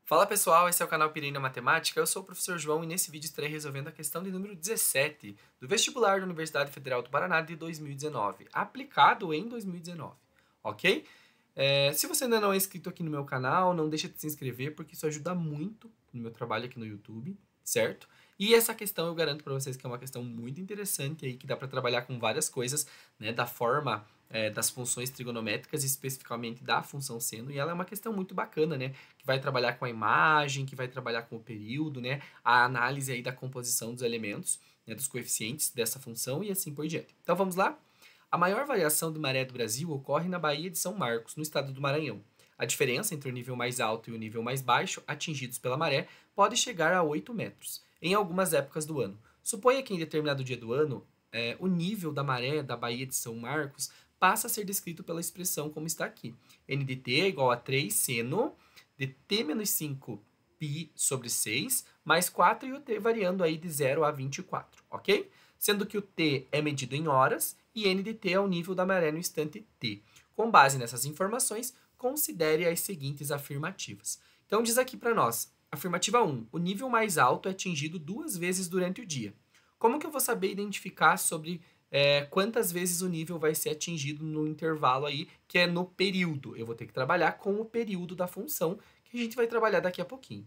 Fala pessoal, esse é o canal Pirina Matemática, eu sou o professor João e nesse vídeo estarei resolvendo a questão de número 17 do vestibular da Universidade Federal do Paraná de 2019, aplicado em 2019, ok? Se você ainda não é inscrito aqui no meu canal, não deixa de se inscrever porque isso ajuda muito no meu trabalho aqui no YouTube, certo? E essa questão eu garanto para vocês que é uma questão muito interessante aí, que dá para trabalhar com várias coisas, né, da forma das funções trigonométricas, especificamente da função seno, e ela é uma questão muito bacana, né, que vai trabalhar com a imagem, que vai trabalhar com o período, né, a análise aí da composição dos elementos, né, dos coeficientes dessa função e assim por diante. Então vamos lá? A maior variação de maré do Brasil ocorre na Baía de São Marcos, no estado do Maranhão. A diferença entre o nível mais alto e o nível mais baixo, atingidos pela maré, pode chegar a 8 metros, em algumas épocas do ano. Suponha que em determinado dia do ano, o nível da maré da Baía de São Marcos passa a ser descrito pela expressão como está aqui. N de t é igual a 3 seno de t menos 5 π sobre 6, mais 4 e o t variando aí de 0 a 24, ok? Sendo que o t é medido em horas e n de t é o nível da maré no instante t. Com base nessas informações, considere as seguintes afirmativas. Então diz aqui para nós, afirmativa 1, o nível mais alto é atingido 2 vezes durante o dia. Como que eu vou saber identificar sobre quantas vezes o nível vai ser atingido no intervalo aí, que é no período? Eu vou ter que trabalhar com o período da função, que a gente vai trabalhar daqui a pouquinho.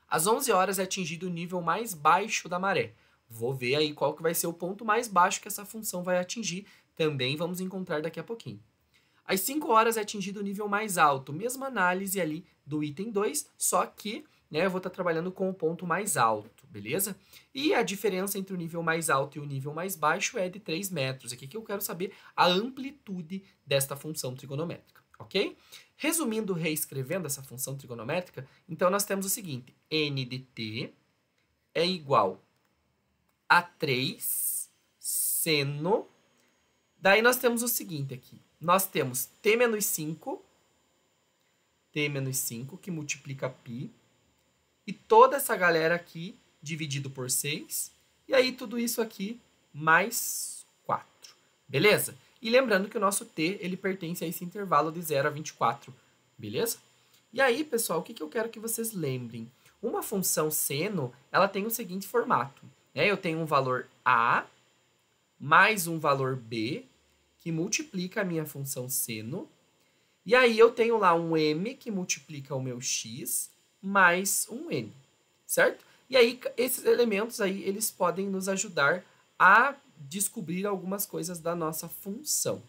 Às 11 horas é atingido o nível mais baixo da maré. Vou ver aí qual que vai ser o ponto mais baixo que essa função vai atingir. Também vamos encontrar daqui a pouquinho. Às 5 horas é atingido o nível mais alto. Mesma análise ali do item 2, só que eu vou estar trabalhando com o ponto mais alto, beleza? E a diferença entre o nível mais alto e o nível mais baixo é de 3 metros. Aqui que eu quero saber a amplitude desta função trigonométrica, ok? Resumindo, reescrevendo essa função trigonométrica, então nós temos o seguinte, n de t é igual a 3 seno, daí nós temos o seguinte aqui, nós temos t menos 5, que multiplica π, e toda essa galera aqui dividido por 6, e aí tudo isso aqui mais 4, beleza? E lembrando que o nosso t, ele pertence a esse intervalo de 0 a 24, beleza? E aí, pessoal, o que eu quero que vocês lembrem? Uma função seno, ela tem o seguinte formato, né? Eu tenho um valor a mais um valor b, que multiplica a minha função seno, e aí eu tenho lá um m que multiplica o meu x, mais um n, certo? E aí, esses elementos aí, eles podem nos ajudar a descobrir algumas coisas da nossa função,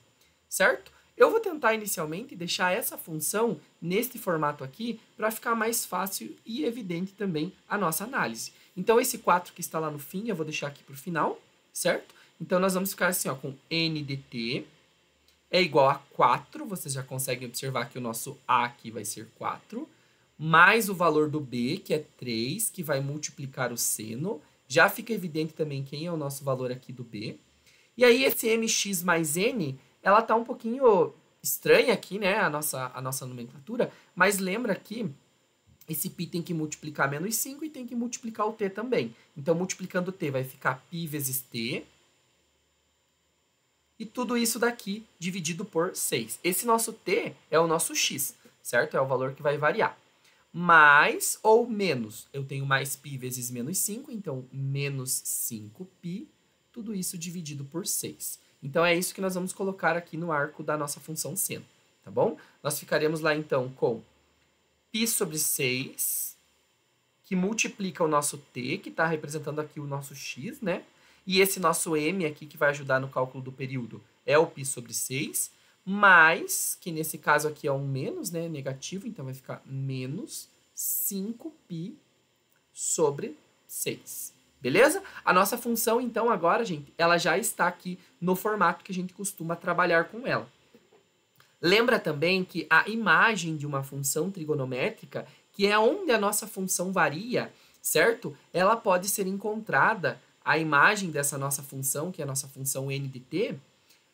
certo? Eu vou tentar inicialmente deixar essa função neste formato aqui para ficar mais fácil e evidente também a nossa análise. Então, esse 4 que está lá no fim, eu vou deixar aqui para o final, certo? Então, nós vamos ficar assim, ó, com n de t é igual a 4, vocês já conseguem observar que o nosso a aqui vai ser 4, mais o valor do b, que é 3, que vai multiplicar o seno. Já fica evidente também quem é o nosso valor aqui do b. E aí, esse mx mais n, ela tá um pouquinho estranha aqui, né, a nossa nomenclatura, mas lembra que esse π tem que multiplicar menos 5 e tem que multiplicar o t também. Então, multiplicando o t vai ficar π vezes t, e tudo isso daqui dividido por 6. Esse nosso t é o nosso x, certo? É o valor que vai variar. Mais ou menos, eu tenho mais π vezes menos 5, então menos 5π, tudo isso dividido por 6. Então, é isso que nós vamos colocar aqui no arco da nossa função seno, tá bom? Nós ficaremos lá, então, com π sobre 6, que multiplica o nosso t, que está representando aqui o nosso x, né? E esse nosso m aqui, que vai ajudar no cálculo do período, é o π sobre 6, mais, que nesse caso aqui é um menos, né, negativo, então vai ficar menos 5π sobre 6. Beleza? A nossa função, então, agora, gente, ela já está aqui no formato que a gente costuma trabalhar com ela. Lembra também que a imagem de uma função trigonométrica, que é onde a nossa função varia, certo? Ela pode ser encontrada, a imagem dessa nossa função, que é a nossa função n de t,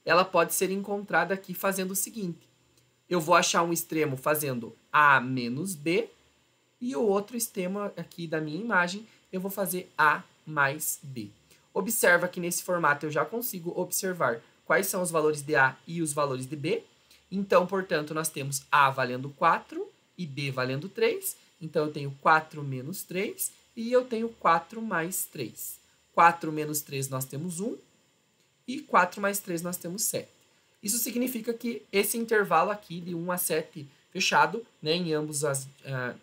ela pode ser encontrada aqui fazendo o seguinte. Eu vou achar um extremo fazendo a menos b, e o outro extremo aqui da minha imagem, eu vou fazer a mais b. Observa que nesse formato eu já consigo observar quais são os valores de a e os valores de b. Então, portanto, nós temos a valendo 4 e b valendo 3. Então, eu tenho 4 menos 3 e eu tenho 4 mais 3. 4 menos 3 nós temos 1 e 4 mais 3 nós temos 7. Isso significa que esse intervalo aqui de 1 a 7 fechado, né, em ambos,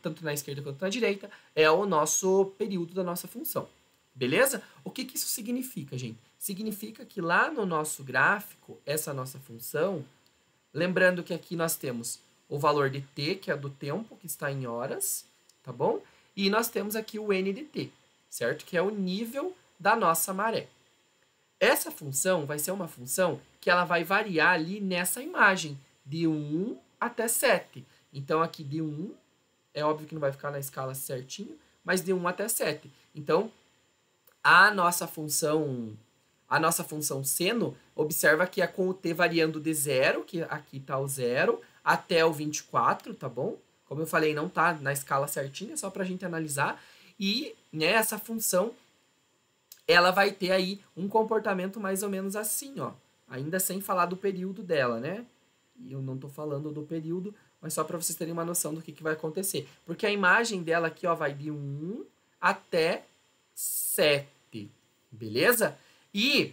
tanto na esquerda quanto na direita, é o nosso período da nossa função. Beleza? O que isso significa, gente? Significa que lá no nosso gráfico, essa nossa função, lembrando que aqui nós temos o valor de t, que é do tempo, que está em horas, tá bom? E nós temos aqui o n de t, certo? Que é o nível da nossa maré. Essa função vai ser uma função que ela vai variar ali nessa imagem, de 1 até 7. Então, aqui de 1, é óbvio que não vai ficar na escala certinho, mas de 1 até 7. Então, a nossa função seno, observa que é com o t variando de 0, que aqui está o 0, até o 24, tá bom? Como eu falei, não está na escala certinha, é só para a gente analisar. E, né, essa função, ela vai ter aí um comportamento mais ou menos assim, ó. Ainda sem falar do período dela, né? E eu não estou falando do período, mas só para vocês terem uma noção do que vai acontecer. Porque a imagem dela aqui, ó, vai de 1 até 7, beleza? E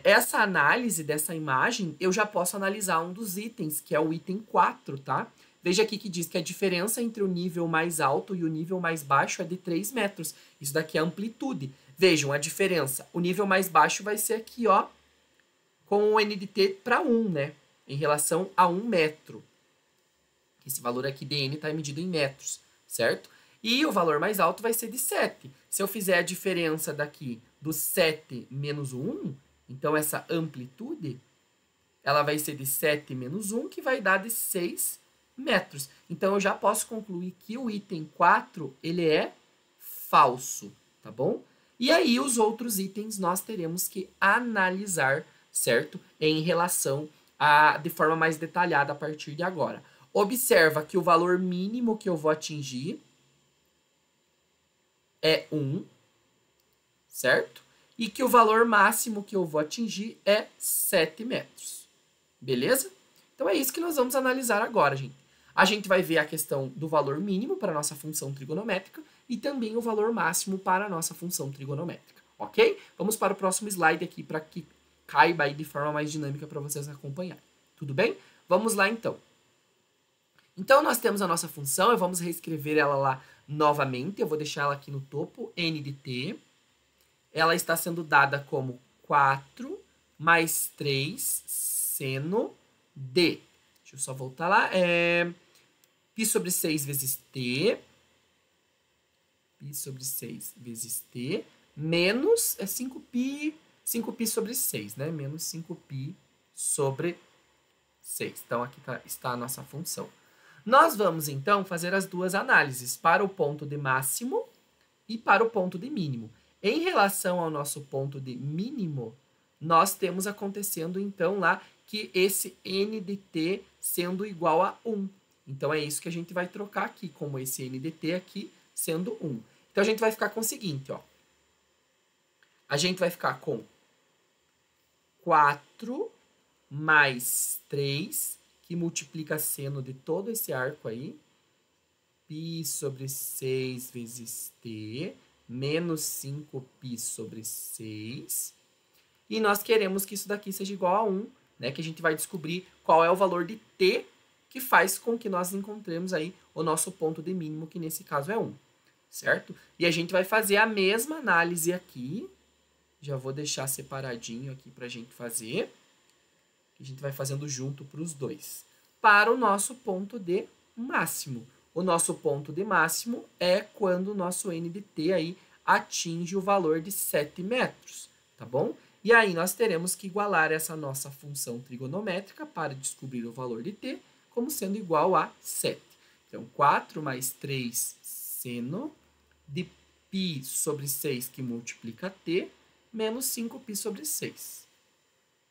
essa análise dessa imagem, eu já posso analisar um dos itens, que é o item 4, tá? Veja aqui que diz que a diferença entre o nível mais alto e o nível mais baixo é de 3 metros. Isso daqui é a amplitude. Vejam a diferença. O nível mais baixo vai ser aqui, ó, com o n de t para 1, né? Em relação a 1 metro. Esse valor aqui de n está medido em metros, certo? E o valor mais alto vai ser de 7. Se eu fizer a diferença daqui do 7 menos o 1, então essa amplitude, ela vai ser de 7 menos 1, que vai dar de 6 metros. Então, eu já posso concluir que o item 4, ele é falso, tá bom? E aí, os outros itens nós teremos que analisar, certo? Em relação de forma mais detalhada a partir de agora. Observa que o valor mínimo que eu vou atingir é 1, certo? E que o valor máximo que eu vou atingir é 7 metros. Beleza? Então é isso que nós vamos analisar agora, gente. A gente vai ver a questão do valor mínimo para a nossa função trigonométrica e também o valor máximo para a nossa função trigonométrica, ok? Vamos para o próximo slide aqui para que caiba aí de forma mais dinâmica para vocês acompanharem. Tudo bem? Vamos lá, então. Então, nós temos a nossa função, e vamos reescrever ela lá novamente. Eu vou deixar ela aqui no topo, n de t. Ela está sendo dada como 4 mais 3 seno de. Deixa eu só voltar lá. Π sobre 6 vezes t. Π sobre 6 vezes t. Menos 5π sobre 6, né? Menos 5π sobre 6. Então, aqui está a nossa função. Nós vamos, então, fazer as duas análises para o ponto de máximo e para o ponto de mínimo. Em relação ao nosso ponto de mínimo, nós temos acontecendo, então, lá que esse n de t sendo igual a 1. Então, é isso que a gente vai trocar aqui, como esse n de t aqui sendo 1. Então, a gente vai ficar com o seguinte, ó. A gente vai ficar com 4 mais 3, que multiplica seno de todo esse arco aí, π sobre 6 vezes t, menos 5π sobre 6. E nós queremos que isso daqui seja igual a 1, né? Que a gente vai descobrir qual é o valor de t que faz com que nós encontremos aí o nosso ponto de mínimo, que nesse caso é 1, certo? E a gente vai fazer a mesma análise aqui. Já vou deixar separadinho aqui para a gente fazer. A gente vai fazendo junto para os dois. Para o nosso ponto de máximo. O nosso ponto de máximo é quando o nosso n de t aí atinge o valor de 7 metros, tá bom? E aí nós teremos que igualar essa nossa função trigonométrica para descobrir o valor de t como sendo igual a 7. Então, 4 mais 3 seno de π sobre 6, que multiplica t, menos 5π sobre 6.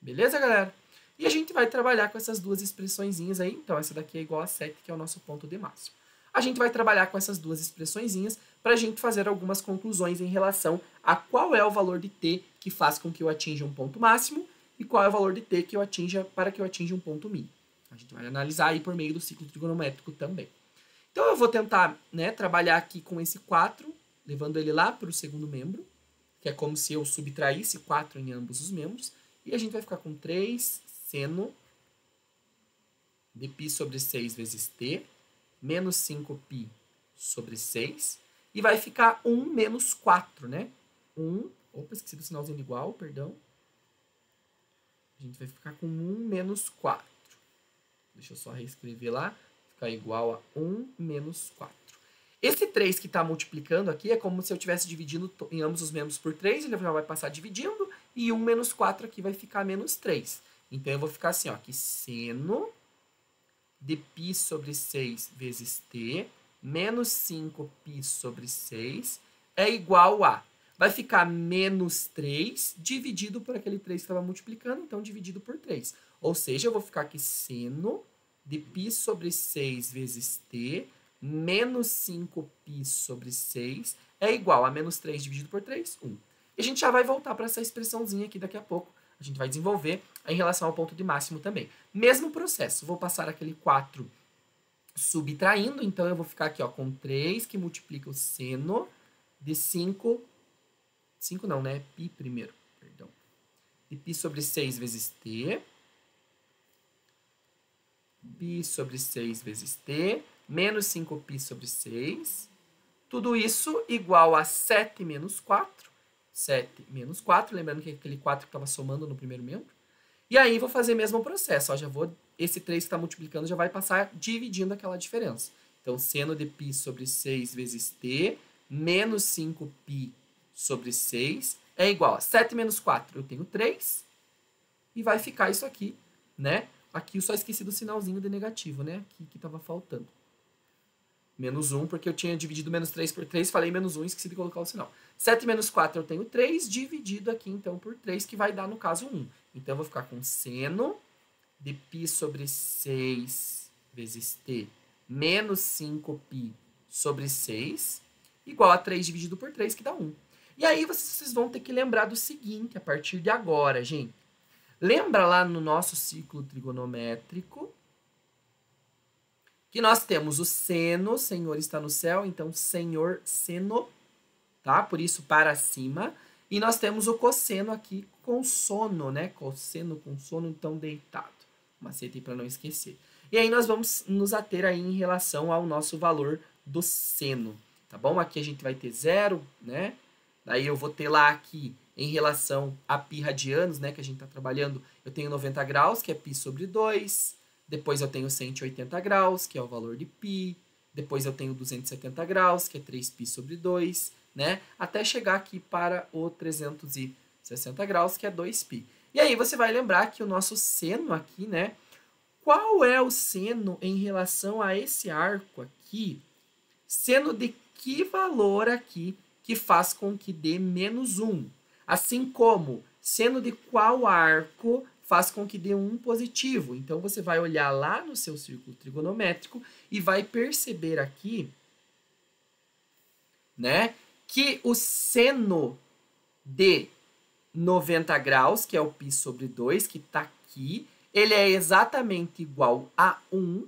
Beleza, galera? E a gente vai trabalhar com essas duas expressõezinhas aí. Então, essa daqui é igual a 7, que é o nosso ponto de máximo. A gente vai trabalhar com essas duas expressõezinhas para a gente fazer algumas conclusões em relação a qual é o valor de t que faz com que eu atinja um ponto máximo e qual é o valor de t que eu atinja para que eu atinja um ponto mínimo. A gente vai analisar aí por meio do ciclo trigonométrico também. Então, eu vou tentar, né, trabalhar aqui com esse 4, levando ele lá para o segundo membro, que é como se eu subtraísse 4 em ambos os membros. E a gente vai ficar com 3 seno de π sobre 6 vezes t, menos 5π sobre 6. E vai ficar 1 menos 4, né? 1, opa, esqueci do sinalzinho de igual, perdão. A gente vai ficar com 1 menos 4. Deixa eu só reescrever lá. Ficar igual a 1 menos 4. Esse 3 que está multiplicando aqui é como se eu estivesse dividindo em ambos os membros por 3. Ele já vai passar dividindo. E 1 menos 4 aqui vai ficar menos 3. Então, eu vou ficar assim, ó, que seno de π sobre 6 vezes t menos 5π sobre 6 é igual a... Vai ficar menos 3 dividido por aquele 3 que estava multiplicando, então dividido por 3. Ou seja, eu vou ficar aqui seno de π sobre 6 vezes t menos 5π sobre 6 é igual a menos 3 dividido por 3, 1. E a gente já vai voltar para essa expressãozinha aqui daqui a pouco. A gente vai desenvolver em relação ao ponto de máximo também. Mesmo processo, vou passar aquele 4 subtraindo, então eu vou ficar aqui ó, com 3 que multiplica o seno de 5 não, né? Π primeiro, perdão. De π sobre 6 vezes t. Π sobre 6 vezes t, menos 5π sobre 6. Tudo isso igual a 7 menos 4. 7 menos 4, lembrando que é aquele 4 que estava somando no primeiro membro. E aí, vou fazer o mesmo processo. Ó, esse 3 que está multiplicando já vai passar dividindo aquela diferença. Então, seno de π sobre 6 vezes t, menos 5π sobre 6, é igual a 7 menos 4. Eu tenho 3. E vai ficar isso aqui, né? Aqui eu só esqueci do sinalzinho de negativo, né? Aqui que estava faltando. Menos 1, porque eu tinha dividido menos 3 por 3, falei menos 1, esqueci de colocar o sinal. 7 menos 4 eu tenho 3, dividido aqui, então, por 3, que vai dar, no caso, 1. Então, eu vou ficar com seno de π sobre 6 vezes t menos 5π sobre 6, igual a 3 dividido por 3, que dá 1. E aí, vocês vão ter que lembrar do seguinte, a partir de agora, gente. Lembra lá no nosso ciclo trigonométrico que nós temos o seno, Senhor está no céu, então Senhor seno, tá? Por isso para cima. E nós temos o cosseno aqui com sono, né? Cosseno com sono, então deitado. Macete para não esquecer. E aí nós vamos nos ater aí em relação ao nosso valor do seno, tá bom? Aqui a gente vai ter 0, né? Daí eu vou ter lá aqui, em relação a π radianos, né? Que a gente está trabalhando, eu tenho 90 graus, que é π sobre 2. Depois eu tenho 180 graus, que é o valor de π. Depois eu tenho 270 graus, que é 3π sobre 2, né? Até chegar aqui para o 360 graus, que é 2π. E aí você vai lembrar que o nosso seno aqui, né? Qual é o seno em relação a esse arco aqui? Seno de que valor aqui que faz com que dê menos 1? Assim como seno de qual arco faz com que dê um positivo. Então, você vai olhar lá no seu círculo trigonométrico e vai perceber aqui, né, que o seno de 90 graus, que é o π sobre 2, que está aqui, ele é exatamente igual a 1,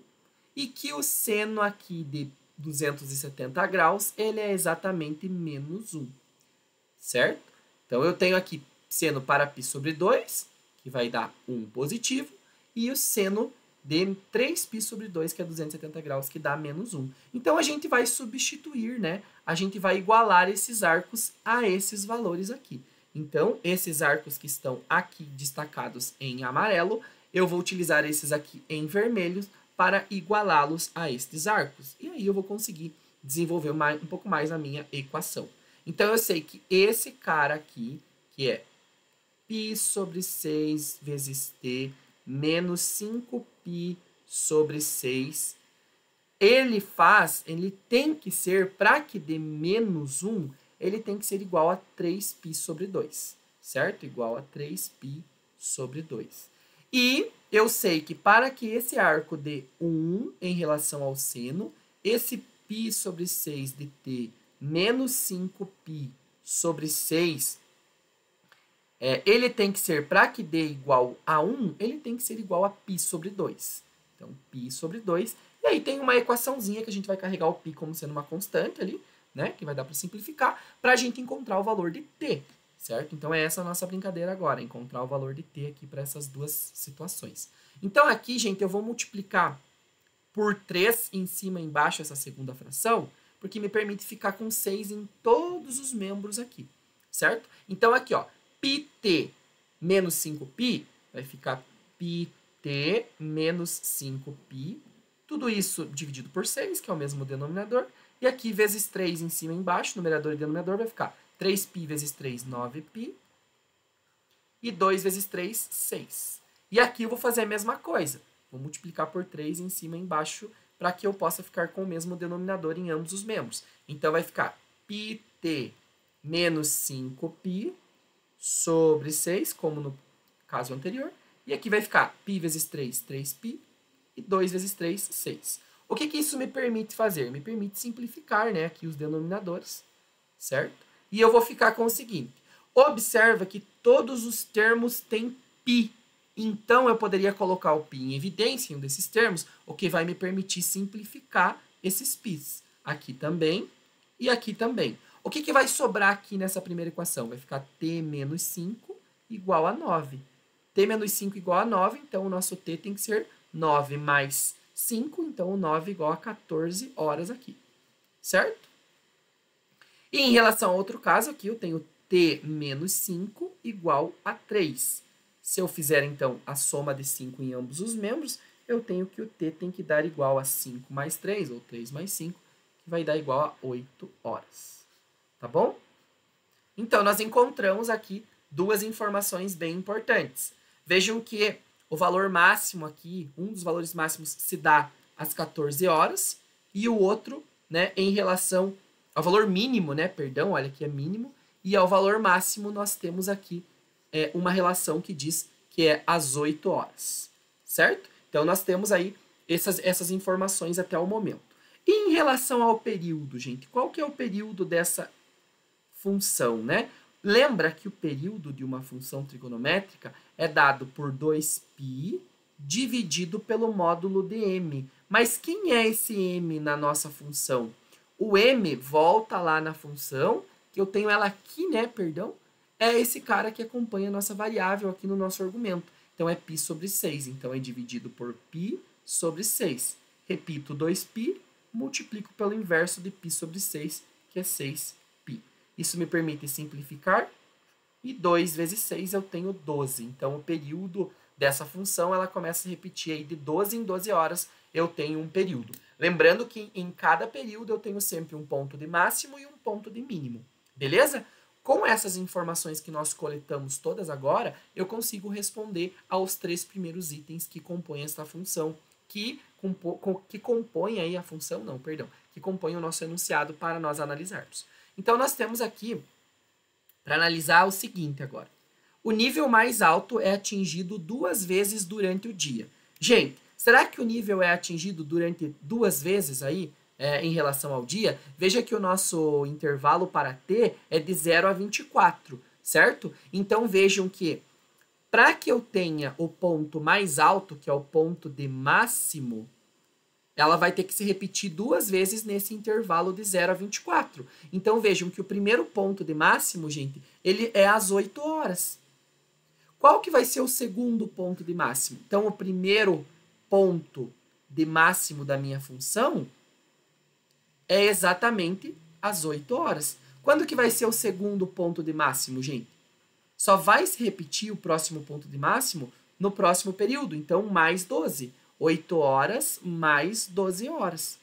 e que o seno aqui de 270 graus, ele é exatamente menos 1, certo? Então, eu tenho aqui seno para π sobre 2, que vai dar 1 positivo, e o seno de 3π sobre 2, que é 270 graus, que dá menos 1. Então, a gente vai substituir, né? A gente vai igualar esses arcos a esses valores aqui. Então, esses arcos que estão aqui destacados em amarelo, eu vou utilizar esses aqui em vermelhos para igualá-los a estes arcos. E aí eu vou conseguir desenvolver um pouco mais a minha equação. Então, eu sei que esse cara aqui, que é π sobre 6 vezes t menos 5π sobre 6, ele tem que ser, para que dê menos 1, ele tem que ser igual a 3π sobre 2, certo? Igual a 3π sobre 2. E eu sei que para que esse arco dê 1 em relação ao seno, esse π sobre 6 de t menos 5π sobre 6, ele tem que ser, para que dê igual a 1, ele tem que ser igual a π sobre 2. Então, π sobre 2 E aí tem uma equaçãozinha que a gente vai carregar o π como sendo uma constante ali, né? Que vai dar para simplificar, para a gente encontrar o valor de t, certo? Então, é essa a nossa brincadeira agora, encontrar o valor de t aqui para essas duas situações. Então, aqui, gente, eu vou multiplicar por 3 em cima e embaixo essa segunda fração, porque me permite ficar com 6 em todos os membros aqui, certo? Então, aqui, ó, πt menos 5π vai ficar πt menos 5π, tudo isso dividido por 6, que é o mesmo denominador, e aqui vezes 3 em cima e embaixo, numerador e denominador, vai ficar 3π vezes 3, 9π, e 2 vezes 3, 6. E aqui eu vou fazer a mesma coisa. Vou multiplicar por 3 em cima e embaixo para que eu possa ficar com o mesmo denominador em ambos os membros. Então, vai ficar πt menos 5π sobre 6, como no caso anterior. E aqui vai ficar π vezes 3, 3π, e 2 vezes 3, 6. O que isso me permite fazer? Me permite simplificar, né, aqui os denominadores, certo? E eu vou ficar com o seguinte. Observa que todos os termos têm π. Então, eu poderia colocar o π em evidência em um desses termos, o que vai me permitir simplificar esses π's. Aqui também e aqui também. O que vai sobrar aqui nessa primeira equação? Vai ficar t menos 5 igual a 9. T menos 5 igual a 9, então o nosso t tem que ser 9 mais 5, então o 9 igual a 14 horas aqui, certo? E em relação a outro caso aqui, eu tenho t menos 5 igual a 3. Se eu fizer, então, a soma de 5 em ambos os membros, eu tenho que o t tem que dar igual a 5 mais 3, ou 3 mais 5, que vai dar igual a 8 horas. Tá bom? Então, nós encontramos aqui duas informações bem importantes. Vejam que o valor máximo aqui, um dos valores máximos se dá às 14 horas, e o outro, né, em relação ao valor mínimo, né, perdão, olha que é mínimo, e ao valor máximo nós temos aqui uma relação que diz que é às 8 horas, certo? Então, nós temos aí essas informações até o momento. E em relação ao período, gente, qual que é o período dessa função, né? Lembra que o período de uma função trigonométrica é dado por 2π dividido pelo módulo de m. Mas quem é esse m na nossa função? O m volta lá na função, que eu tenho ela aqui, né, perdão, é esse cara que acompanha a nossa variável aqui no nosso argumento. Então, é π sobre 6. Então, é dividido por π sobre 6. Repito, 2π, multiplico pelo inverso de π sobre 6, que é 6π. Isso me permite simplificar. E 2 vezes 6 eu tenho 12. Então, o período dessa função, ela começa a repetir aí de 12 em 12 horas, eu tenho um período. Lembrando que em cada período eu tenho sempre um ponto de máximo e um ponto de mínimo. Beleza? Com essas informações que nós coletamos todas agora, eu consigo responder aos 3 primeiros itens que compõem esta função, que compõem aí a função, não, perdão, que compõem o nosso enunciado para nós analisarmos. Então, nós temos aqui, para analisar, o seguinte agora. O nível mais alto é atingido 2 vezes durante o dia. Gente, será que o nível é atingido durante 2 vezes aí? Em relação ao dia, veja que o nosso intervalo para t é de 0 a 24, certo? Então, vejam que para que eu tenha o ponto mais alto, que é o ponto de máximo, ela vai ter que se repetir 2 vezes nesse intervalo de 0 a 24. Então, vejam que o primeiro ponto de máximo, gente, ele é às 8 horas. Qual que vai ser o segundo ponto de máximo? Então, o primeiro ponto de máximo da minha função é exatamente às 8 horas. Quando que vai ser o segundo ponto de máximo, gente? Só vai se repetir o próximo ponto de máximo no próximo período. Então, mais 12. 8 horas mais 12 horas.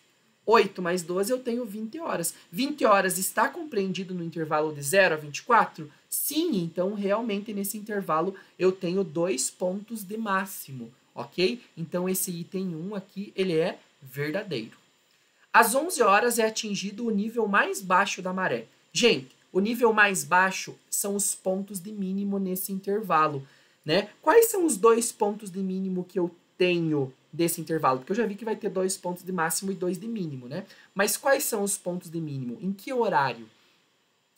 8 mais 12 eu tenho 20 horas. 20 horas está compreendido no intervalo de 0 a 24? Sim, então realmente nesse intervalo eu tenho 2 pontos de máximo, ok? Então, esse item 1 aqui, ele é verdadeiro. Às 11 horas é atingido o nível mais baixo da maré. Gente, o nível mais baixo são os pontos de mínimo nesse intervalo, né? Quais são os 2 pontos de mínimo que eu tenho desse intervalo? Porque eu já vi que vai ter 2 pontos de máximo e 2 de mínimo, né? Mas quais são os pontos de mínimo? Em que horário?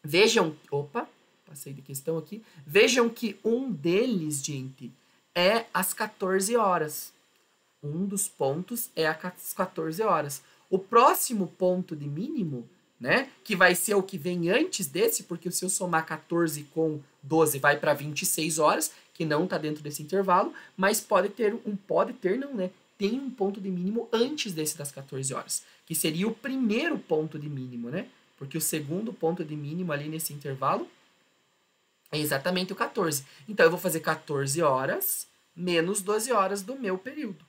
Vejam, opa, passei de questão aqui. Vejam que um deles, gente, é às 14 horas. Um dos pontos é as 14 horas. O próximo ponto de mínimo, né, que vai ser o que vem antes desse, porque se eu somar 14 com 12 vai para 26 horas, que não está dentro desse intervalo, mas tem um ponto de mínimo antes desse das 14 horas, que seria o primeiro ponto de mínimo, né? Porque o segundo ponto de mínimo ali nesse intervalo é exatamente o 14. Então, eu vou fazer 14 horas menos 12 horas do meu período.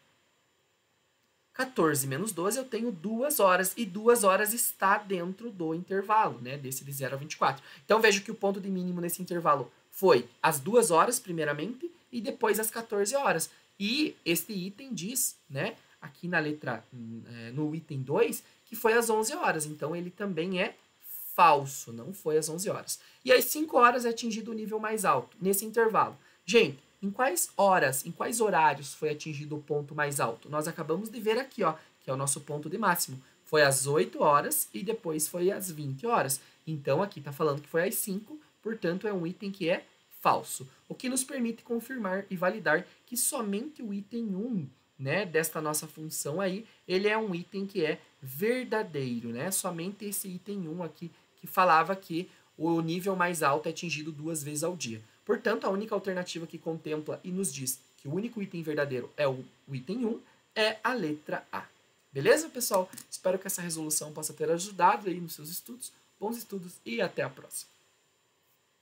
14 menos 12, eu tenho 2 horas, e 2 horas está dentro do intervalo, né, desse de 0 a 24. Então, vejo que o ponto de mínimo nesse intervalo foi as 2 horas, primeiramente, e depois as 14 horas. E este item diz, né, aqui na letra, no item 2, que foi às 11 horas. Então, ele também é falso, não foi às 11 horas. E às 5 horas é atingido o nível mais alto, nesse intervalo. Gente, em quais horas, em quais horários foi atingido o ponto mais alto? Nós acabamos de ver aqui, ó, que é o nosso ponto de máximo. Foi às 8 horas e depois foi às 20 horas. Então, aqui está falando que foi às 5, portanto, é um item que é falso. O que nos permite confirmar e validar que somente o item 1, né, desta nossa função aí, ele é um item que é verdadeiro, né? Somente esse item 1 aqui que falava que o nível mais alto é atingido 2 vezes ao dia. Portanto, a única alternativa que contempla e nos diz que o único item verdadeiro é o item 1 é a letra A. Beleza, pessoal? Espero que essa resolução possa ter ajudado aí nos seus estudos. Bons estudos e até a próxima.